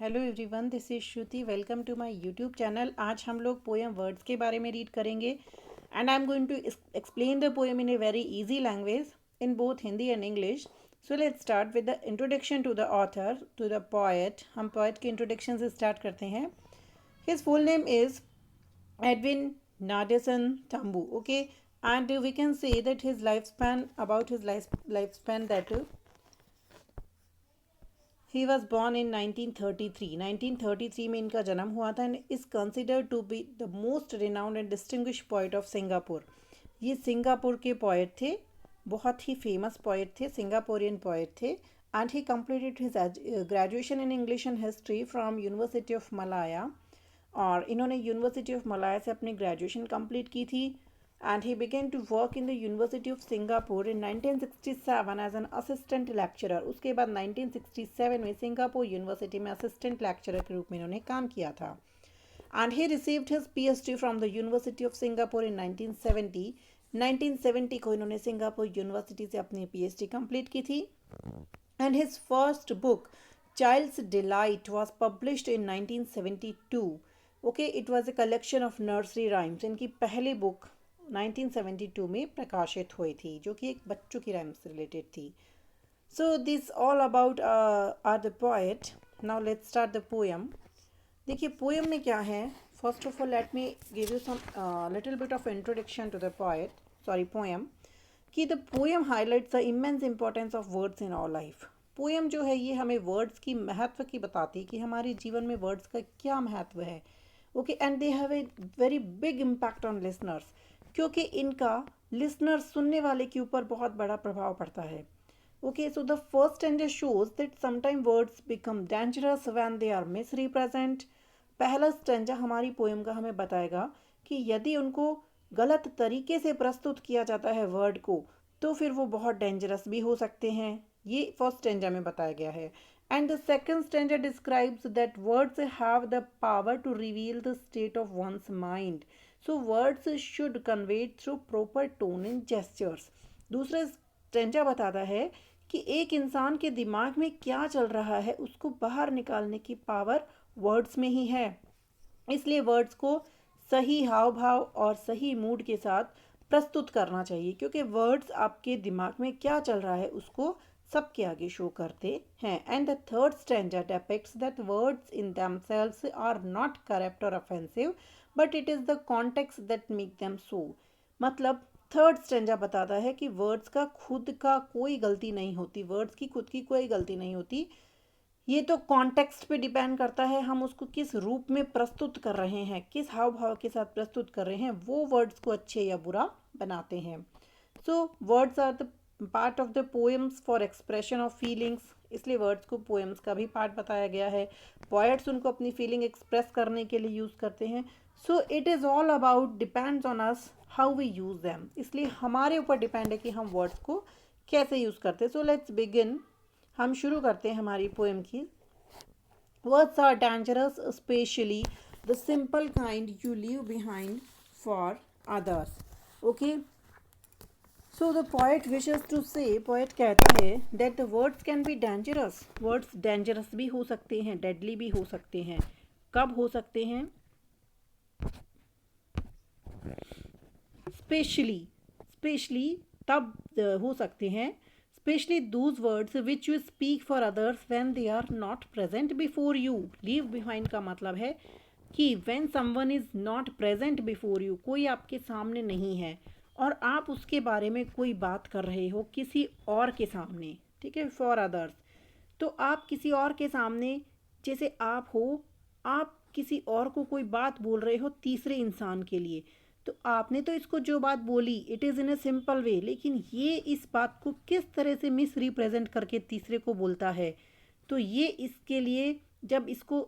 Hello everyone, this is Shruti. Welcome to my YouTube channel. आज हम लोग पोएम वर्ड्स के बारे में रीड करेंगे and I am going to explain the poem in a very easy language in both Hindi and English. So let's start with the introduction to the author, to the poet. हम poet के introduction से start करते हैं। His full name is Edwin Nadesan Thumboo, okay, and we can say that his life span, about his life span, that he was born in 1933। 1933 में इनका जन्म हुआ था and is considered to be the most renowned and distinguish poet of Singapore. ये Singapore के poet थे, बहुत ही फेमस पोइट थे, सिंगापुरियन पोइट थे। And he completed his graduation in English and history from university of Malaya. और इन्होंने university of Malaya से अपनी ग्रेजुएशन कंप्लीट की थी। And he began to work in the University of Singapore in 1967 as an assistant lecturer. उसके बाद 1967 में Singapore university में असिस्टेंट लेक्चरर के रूप में इन्होंने काम किया था। And he received his PhD from the University of Singapore in 1970. 1970 को इन्होंने सिंगापुर यूनिवर्सिटी से अपनी PhD कंप्लीट की थी। And his first book, Child's Delight, was published in 1972. Okay, it was a collection of nursery rhymes. इनकी पहली book 1972 में प्रकाशित हुई थी, जो कि एक बच्चों की राइम से रिलेटेड थी। So this all about are the poet. Now let's start the poem. देखिए पोएम में क्या है। First of all let me give you some little bit of introduction to the poem कि the poem highlights the immense importance of words in our life. Poem जो है ये हमें words की महत्व की बताती है कि हमारे जीवन में वर्ड्स का क्या महत्व है। Okay, and they have a very big impact on listeners, क्योंकि इनका लिसनर सुनने वाले के ऊपर बहुत बड़ा प्रभाव पड़ता है। Okay, so the first stanza shows that sometime words become dangerous when they are misrepresent. पहला स्टैंजा हमारी पोएम का हमें बताएगा कि यदि उनको गलत तरीके से प्रस्तुत किया जाता है वर्ड को, तो फिर वो बहुत डेंजरस भी हो सकते हैं। ये फर्स्ट स्टैंजा में बताया गया है। And the second stanza describes that words have the power to reveal the state of one's mind. So words should convey through proper tone and gestures. दूसरा स्टैंजा बताता है कि एक इंसान के दिमाग में क्या चल रहा है उसको बाहर निकालने की पावर वर्ड्स में ही है। इसलिए वर्ड्स को सही हाव भाव और सही मूड के साथ प्रस्तुत करना चाहिए, क्योंकि वर्ड्स आपके दिमाग में क्या चल रहा है उसको सबके आगे शो करते हैं। And the third stanza depicts that words in themselves are not corrupt और offensive, but it is the context that make them so. मतलब थर्ड स्टैंजा बताता है कि वर्ड्स का खुद का कोई गलती नहीं होती, वर्ड्स की खुद की कोई गलती नहीं होती। ये तो कॉन्टेक्स्ट पे डिपेंड करता है, हम उसको किस रूप में प्रस्तुत कर रहे हैं, किस हाव भाव के साथ प्रस्तुत कर रहे हैं, वो वर्ड्स को अच्छे या बुरा बनाते हैं। So words are the part of the poems for expression of feelings. इसलिए वर्ड्स को पोएम्स का भी पार्ट बताया गया है। पोएट्स उनको अपनी फीलिंग एक्सप्रेस करने के लिए यूज़ करते हैं। So it is all about depends on us how we use them. इसलिए हमारे ऊपर डिपेंड है कि हम वर्ड्स को कैसे यूज़ करते हैं। So let's begin. हम शुरू करते हैं हमारी पोएम की। Words are dangerous specially the simple kind you leave behind for others. Okay, so the poet wishes to say, poet कहता है that the words can be dangerous. Words dangerous भी हो सकते हैं, डेडली भी हो सकते हैं। कब हो सकते हैं? स्पेशली तब हो सकते हैं, especially those words which you speak for others when they are not present before you. Leave behind का मतलब है कि when someone is not present before you, कोई आपके सामने नहीं है और आप उसके बारे में कोई बात कर रहे हो किसी और के सामने, ठीक है, for others। तो आप किसी और के सामने, जैसे आप हो, आप किसी और को कोई बात बोल रहे हो तीसरे इंसान के लिए, तो आपने तो इसको जो बात बोली it is in a simple way, लेकिन ये इस बात को किस तरह से मिस रिप्रेजेंट करके तीसरे को बोलता है, तो ये इसके लिए जब इसको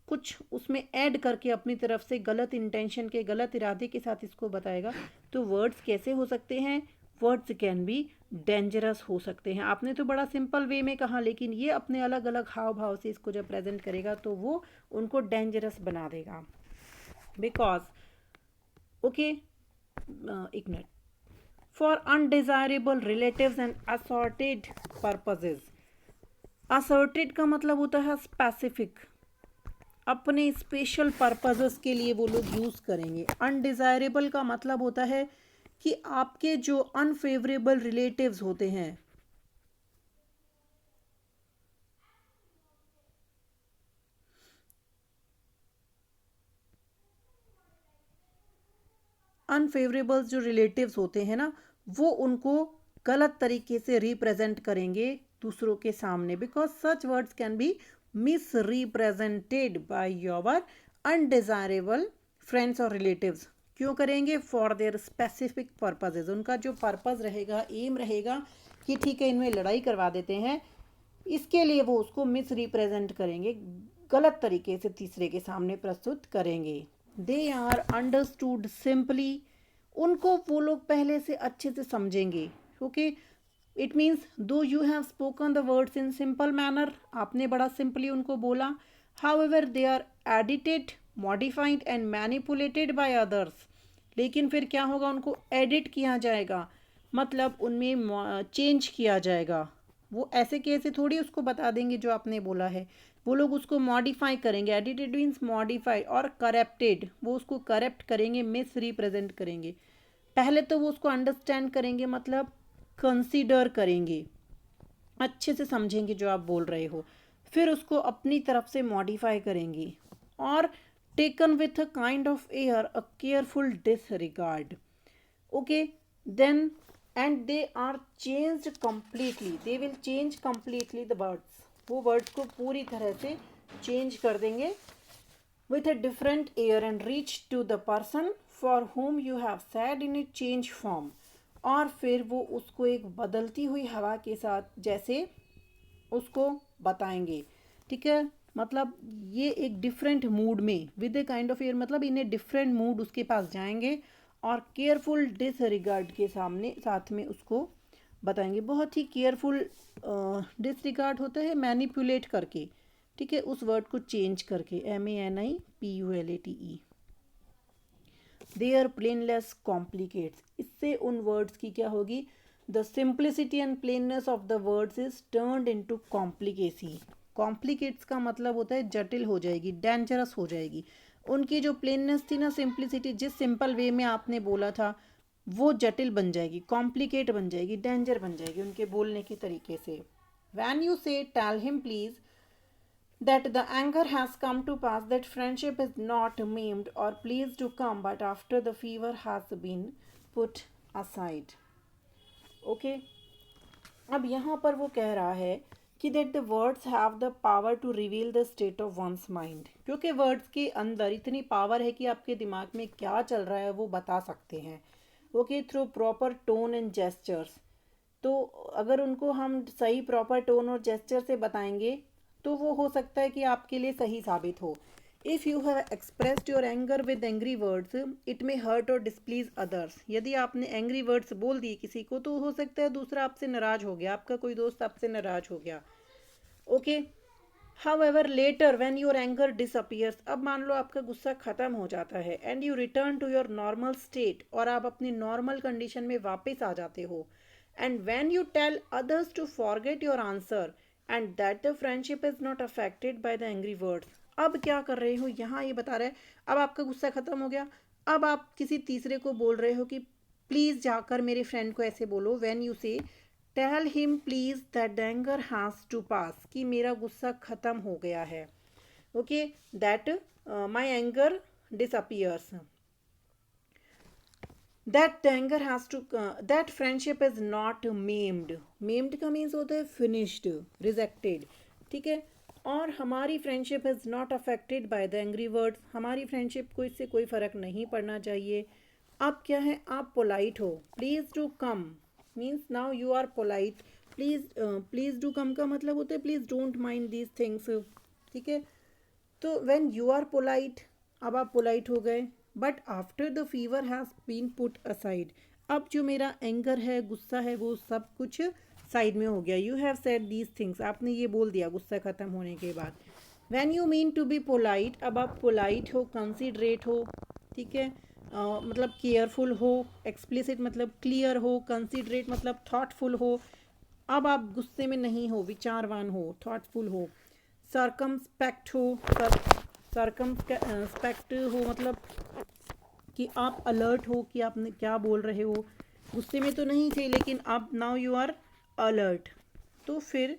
कुछ उसमें ऐड करके अपनी तरफ से गलत इंटेंशन के, गलत इरादे के साथ इसको बताएगा, तो वर्ड्स कैसे हो सकते हैं? वर्ड्स कैन बी डेंजरस हो सकते हैं। आपने तो बड़ा सिंपल वे में कहा, लेकिन ये अपने अलग अलग हाव भाव से इसको जब प्रेजेंट करेगा तो वो उनको डेंजरस बना देगा। बिकॉज ओके, एक minute, for undesirable relatives and assorted purposes. Assorted का मतलब होता है स्पेसिफिक, अपने स्पेशल पर्पसेस के लिए वो लोग यूज़ करेंगे। अनडिज़ायरेबल का मतलब होता है कि आपके जो अनफेवरेबल रिलेटिव्स होते हैं, अनफेवरेबल जो रिलेटिव्स होते हैं ना, वो उनको गलत तरीके से रिप्रेजेंट करेंगे दूसरों के सामने, because such words can B miss represented by your undesirable friends और रिलेटिव्स। क्यों करेंगे? For their specific purposes. उनका जो पर्पज रहेगा, एम रहेगा कि ठीक है इनमें लड़ाई करवा देते हैं, इसके लिए वो उसको मिस रिप्रेजेंट करेंगे, गलत तरीके से तीसरे के सामने प्रस्तुत करेंगे। दे आर अंडरस्टूड सिंपली, उनको वो लोग पहले से अच्छे से समझेंगे। Okay, it means though you have spoken the words in simple manner, आपने बड़ा सिंपली उनको बोला, however they are edited, modified and manipulated by others. लेकिन फिर क्या होगा? उनको एडिट किया जाएगा, मतलब उनमें चेंज किया जाएगा। वो ऐसे कैसे थोड़ी उसको बता देंगे जो आपने बोला है, वो लोग उसको मॉडिफाई करेंगे। एडिटेड मीन्स मॉडिफाई, और करप्टेड, वो उसको करप्ट करेंगे, मिस रिप्रेजेंट करेंगे। पहले तो वो उसको अंडरस्टैंड करेंगे, मतलब कंसीडर करेंगे, अच्छे से समझेंगे जो आप बोल रहे हो, फिर उसको अपनी तरफ से मॉडिफाई करेंगे, और taken with a kind of air a careful disregard. Okay, then and they are changed completely, they will change completely the words, वो वर्ड्स को पूरी तरह से चेंज कर देंगे with a different air and reach to the person for whom you have said in a change form। और फिर वो उसको एक बदलती हुई हवा के साथ जैसे उसको बताएंगे। ठीक है, मतलब ये एक डिफरेंट मूड में, with a kind of air, मतलब इन ए डिफरेंट मूड उसके पास जाएंगे और केयरफुल डिसरिगार्ड के सामने साथ में उसको बताएंगे। बहुत ही केयरफुल डिसरिगार्ड होता है मैनिपुलेट करके, ठीक है, उस वर्ड को चेंज करके, MANIPULATE। देयर प्लेनलेस कॉम्प्लिकेट्स, इससे उन वर्ड्स की क्या होगी? The simplicity and plainness of the words is turned into complicacy. Complicates का मतलब होता है जटिल हो जाएगी, डेंजरस हो जाएगी। उनकी जो प्लेननेस थी ना, सिंप्लिसिटी, जिस सिंपल वे में आपने बोला था, वो जटिल बन जाएगी, कॉम्प्लिकेट बन जाएगी, डेंजर बन जाएगी उनके बोलने के तरीके से। When you say tell him please that the anger has come to pass, that friendship is not maimed or pleased to come, but after the fever has been put aside। okay, अब यहाँ पर वो कह रहा है कि that the words have the power to reveal the state of one's mind, क्योंकि words के अंदर इतनी पावर है कि आपके दिमाग में क्या चल रहा है वो बता सकते हैं। Okay, through proper tone and gestures. तो अगर उनको हम सही प्रॉपर टोन और जेस्चर से बताएंगे तो वो हो सकता है कि आपके लिए सही साबित हो। If you have expressed your anger with angry words, it may hurt और डिसप्लीज अदर्स। यदि आपने एंग्री वर्ड्स बोल दिए किसी को, तो हो सकता है दूसरा आपसे नाराज हो गया, आपका कोई दोस्त आपसे नाराज हो गया। Okay, however later when your anger disappears, अब मान लो आपका गुस्सा खत्म हो जाता है, and you return to your normal state, और आप अपनी नॉर्मल कंडीशन में वापस आ जाते हो, and when you tell others to forget your answer and that the friendship is not affected by the angry words. अब क्या कर रहे हो? यहाँ ये बता रहे हैं, अब आपका गुस्सा खत्म हो गया, अब आप किसी तीसरे को बोल रहे हो कि प्लीज़ जाकर मेरे फ्रेंड को ऐसे बोलो, when you say tell him please that the anger has to pass, कि मेरा गुस्सा खत्म हो गया है। Okay, that my anger disappears, that the anger has to, that friendship is not maimed. Maimed का मीन्स होता है फिनिश्ड, रिजेक्टेड। ठीक है, और हमारी friendship is not affected by the angry words, हमारी फ्रेंडशिप को इससे कोई फ़र्क नहीं पड़ना चाहिए। अब क्या है? आप पोलाइट हो। Please do come means now you are polite. Please do come का मतलब होता है please don't mind these things. ठीक है, तो व्हेन यू आर पोलाइट, अब आप पोलाइट हो गए, but after the fever has been put aside, अब जो मेरा एंगर है, गुस्सा है, वो सब कुछ साइड में हो गया। You have said these things, आपने ये बोल दिया गुस्सा ख़त्म होने के बाद। When you mean to be polite, अब आप पोलाइट हो, कंसिडरेट हो। ठीक है, मतलब केयरफुल हो, एक्सप्लिसिट मतलब क्लियर हो, कंसिडरेट मतलब थॉटफुल हो। अब आप गुस्से में नहीं हो, विचारवान हो, थॉटफुल हो, सरकमस्पेक्ट हो, सर्कमस्पेक्ट हो, मतलब कि आप अलर्ट हो कि आपने क्या बोल रहे हो, गुस्से में तो नहीं थे लेकिन अब नाउ यू आर अलर्ट, तो फिर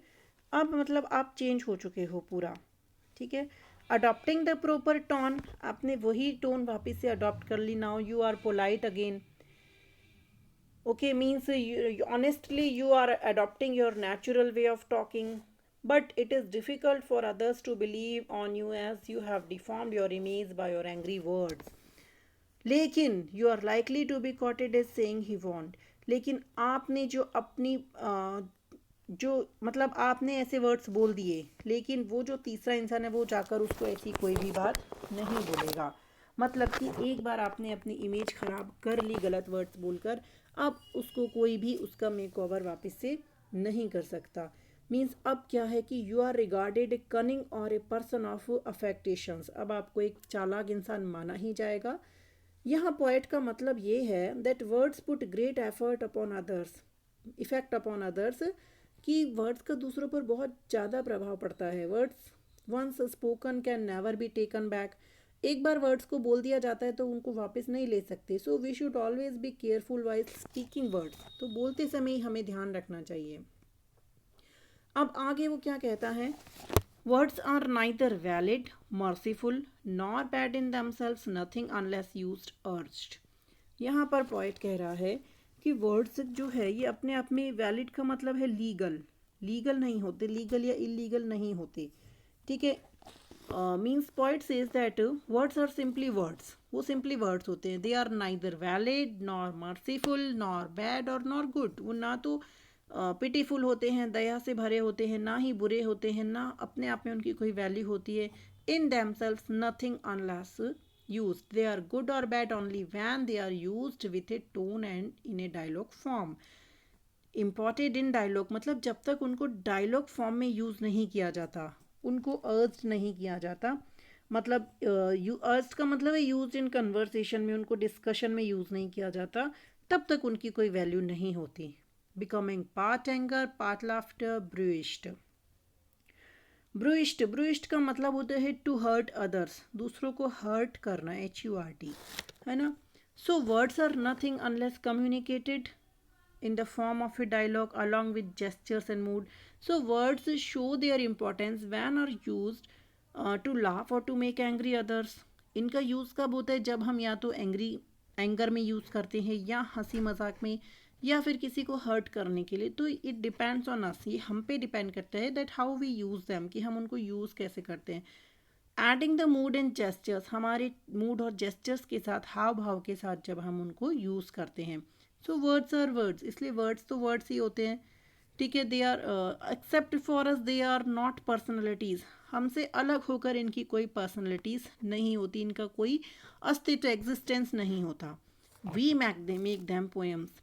अब मतलब आप चेंज हो चुके हो पूरा, ठीक है। अडॉप्टिंग द प्रॉपर टोन, आपने वही टोन वापस से अडॉप्ट कर ली, now you are polite again, okay, means honestly you are adopting your natural way of talking, but it is difficult for others to believe on you as you have deformed your image by your angry words, लेकिन you are likely to be quoted as saying he won't, लेकिन आपने जो अपनी जो मतलब आपने ऐसे words बोल दिए, लेकिन वो जो तीसरा इंसान है वो जाकर उसको ऐसी कोई भी बात नहीं बोलेगा, मतलब कि एक बार आपने अपनी इमेज ख़राब कर ली गलत वर्ड्स बोलकर, अब उसको कोई भी उसका मेक ओवर वापस से नहीं कर सकता। मीन्स अब क्या है कि you are regarded a cunning और ए पर्सन ऑफ अफेक्टेशंस, अब आपको एक चालाक इंसान माना ही जाएगा। यहाँ पॉइंट का मतलब ये है that words put great effort upon others, effect upon others, कि वर्ड्स का दूसरों पर बहुत ज़्यादा प्रभाव पड़ता है। Words once spoken can never be taken back, एक बार वर्ड्स को बोल दिया जाता है तो उनको वापस नहीं ले सकते। So we should always be careful while speaking words, तो बोलते समय ही हमें ध्यान रखना चाहिए। अब आगे वो क्या कहता है, words are neither valid, merciful nor bad in themselves, nothing unless used urged. यहाँ पर पॉइंट कह रहा है कि वर्ड्स जो है ये अपने आप में वैलिड का मतलब है लीगल, लीगल नहीं होते, लीगल या इलीगल नहीं होते, ठीक है। Means point says that words are simply words, वो सिंपली वर्ड्स होते हैं। They are neither valid nor merciful nor bad और नॉर गुड, वो ना तो पिटीफुल होते हैं, दया से भरे होते हैं, ना ही बुरे होते हैं, ना अपने आप में उनकी कोई वैल्यू होती है। इन themselves nothing unless used, they are good or bad only when they are used with a tone and in a dialogue form। Imported in dialogue मतलब जब तक उनको डायलॉग फॉर्म में यूज़ नहीं किया जाता, उनको अर्ज नहीं किया जाता, मतलब अर्ज का मतलब है यूज इन कन्वर्सेशन में, उनको डिस्कशन में यूज़ नहीं किया जाता, तब तक उनकी कोई वैल्यू नहीं होती। Becoming part anger part laughter bruised, bruised, bruised का मतलब होता है टू हर्ट अदर्स, दूसरों को हर्ट करना, HURT, है ना। So words are nothing unless communicated in the form of a dialogue along with gestures and mood. So words show their importance when are used to laugh or to make angry others। इनका use कब होता है, जब हम या तो anger में use करते हैं, या हंसी मजाक में, या फिर किसी को हर्ट करने के लिए। तो इट डिपेंड्स ऑन अस, ये हम पे डिपेंड करता है that how we use them, कि हम उनको यूज़ कैसे करते हैं। Adding the mood and gestures, हमारे मूड और जेस्चर्स के साथ, हाव भाव के साथ जब हम उनको यूज़ करते हैं। सो वर्ड्स आर वर्ड्स, इसलिए वर्ड्स तो वर्ड्स ही होते हैं, ठीक है। They are except for us, they are not personalities, हमसे अलग होकर इनकी कोई पर्सनैलिटीज़ नहीं होती, इनका कोई अस्तित्व, एग्जिस्टेंस नहीं होता। वी मेक देम पोएम्स,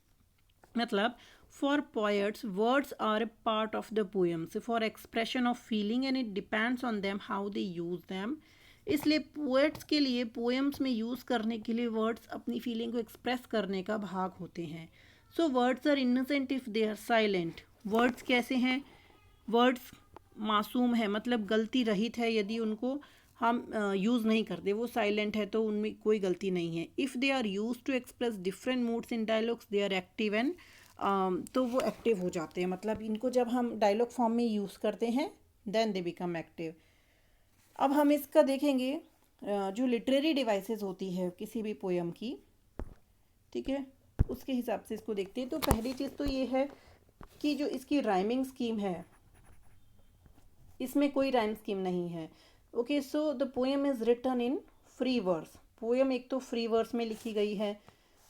मतलब for poets words are a part of the poems for expression of feeling and it depends on them how they use them. इसलिए पोएट्स के लिए पोएम्स में यूज़ करने के लिए वर्ड्स अपनी फीलिंग को एक्सप्रेस करने का भाग होते हैं। So words are innocent if they are silent, words कैसे हैं, वर्ड्स मासूम है, मतलब गलती रहित है, यदि उनको हम यूज़ नहीं करते, वो साइलेंट है तो उनमें कोई गलती नहीं है। If they are use to express different moods in dialogues they are active and, तो वो एक्टिव हो जाते हैं, मतलब इनको जब हम डायलॉग फॉर्म में यूज़ करते हैं देन दे बिकम एक्टिव। अब हम इसका देखेंगे जो लिटरेरी डिवाइसेस होती है किसी भी पोएम की, ठीक है, उसके हिसाब से इसको देखते हैं। तो पहली चीज़ तो ये है कि जो इसकी राइमिंग स्कीम है, इसमें कोई राइम स्कीम नहीं है। Okay, so the poem is written in free verse, poem एक तो फ्री वर्स में लिखी गई है,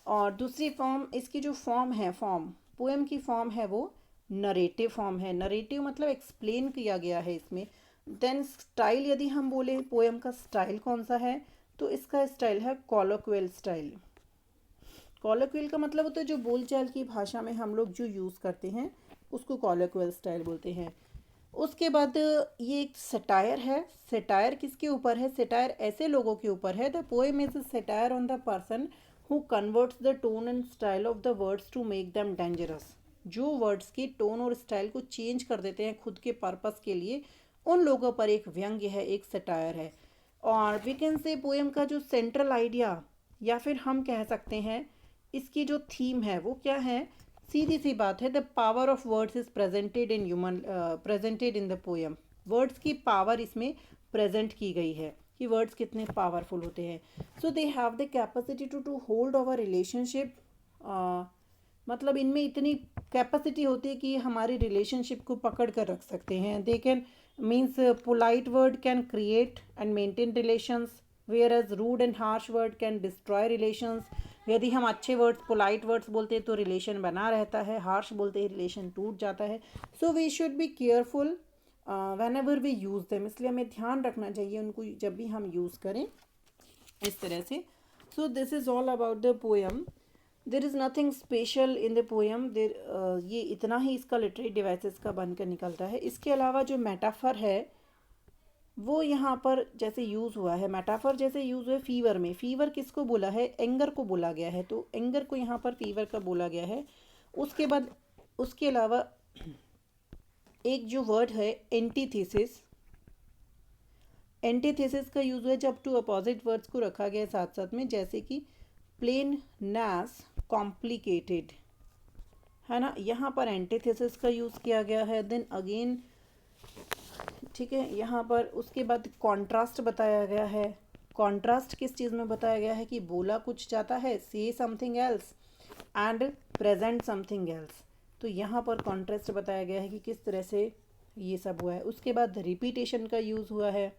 और दूसरी फॉर्म, इसकी जो फॉर्म है, पोएम की फॉर्म है वो नरेटिव फॉर्म है। नरेटिव मतलब एक्सप्लेन किया गया है इसमें। देन स्टाइल, यदि हम बोले पोएम का स्टाइल कौन सा है, तो इसका स्टाइल है कॉलोक्वियल स्टाइल। कॉलोक्वियल का मतलब होता है जो बोलचाल की भाषा में हम लोग जो यूज़ करते हैं उसको कॉलोक्वियल स्टाइल बोलते हैं। उसके बाद ये एक सटायर है। सटायर किसके ऊपर है, सटायर ऐसे लोगों के ऊपर है, the poem is a satire on the person who converts the tone and style of the words to make them dangerous. जो वर्ड्स की टोन और स्टाइल को चेंज कर देते हैं खुद के पर्पस के लिए, उन लोगों पर एक व्यंग्य है, एक सटायर है। और वी कैन से पोएम का जो सेंट्रल आइडिया या फिर हम कह सकते हैं इसकी जो थीम है वो क्या है, सीधी सी बात है, the power of words is presented in the poem. Words की पावर इसमें प्रेजेंट की गई है कि वर्ड्स कितने पावरफुल होते हैं। So they have the capacity to hold our relationship, मतलब इनमें इतनी कैपेसिटी होती है कि हमारी रिलेशनशिप को पकड़ कर रख सकते हैं। They can means polite word can create and maintain relations, whereas rude and harsh word can destroy relations. यदि हम अच्छे वर्ड्स पोलाइट वर्ड्स बोलते हैं तो रिलेशन बना रहता है, हार्श बोलते हैं रिलेशन टूट जाता है। So we should be careful whenever we use them, इसलिए हमें ध्यान रखना चाहिए उनको जब भी हम यूज़ करें इस तरह से। So this is all about the poem. There is nothing special in the poem, ये इतना ही इसका लिटरेरी डिवाइसेस का बनकर निकलता है। इसके अलावा जो मेटाफर है वो यहाँ पर जैसे यूज़ हुआ है, मेटाफर जैसे यूज़ हुआ है फीवर में। फीवर किसको बोला है, एंगर को बोला गया है, तो एंगर को यहाँ पर फीवर का बोला गया है। उसके बाद उसके अलावा एक जो वर्ड है एंटीथेसिस, एंटीथेसिस का यूज़ हुआ है जब टू अपोजिट वर्ड्स को रखा गया है साथ साथ में, जैसे कि प्लेन नैस कॉम्प्लिकेटेड, है ना, यहाँ पर एंटीथेसिस का यूज़ किया गया है। देन अगेन ठीक है, यहाँ पर उसके बाद कॉन्ट्रास्ट बताया गया है। कॉन्ट्रास्ट किस चीज़ में बताया गया है कि बोला कुछ जाता है, से something else and present something else, तो यहाँ पर कॉन्ट्रास्ट बताया गया है कि किस तरह से ये सब हुआ है। उसके बाद रिपीटेशन का यूज़ हुआ है,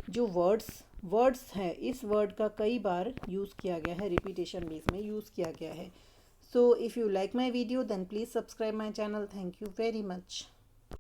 जो वर्ड्स हैं इस वर्ड का कई बार यूज़ किया गया है, रिपीटेशन भी इसमें यूज़ किया गया है। So if you like my video then please subscribe my channel. Thank you very much.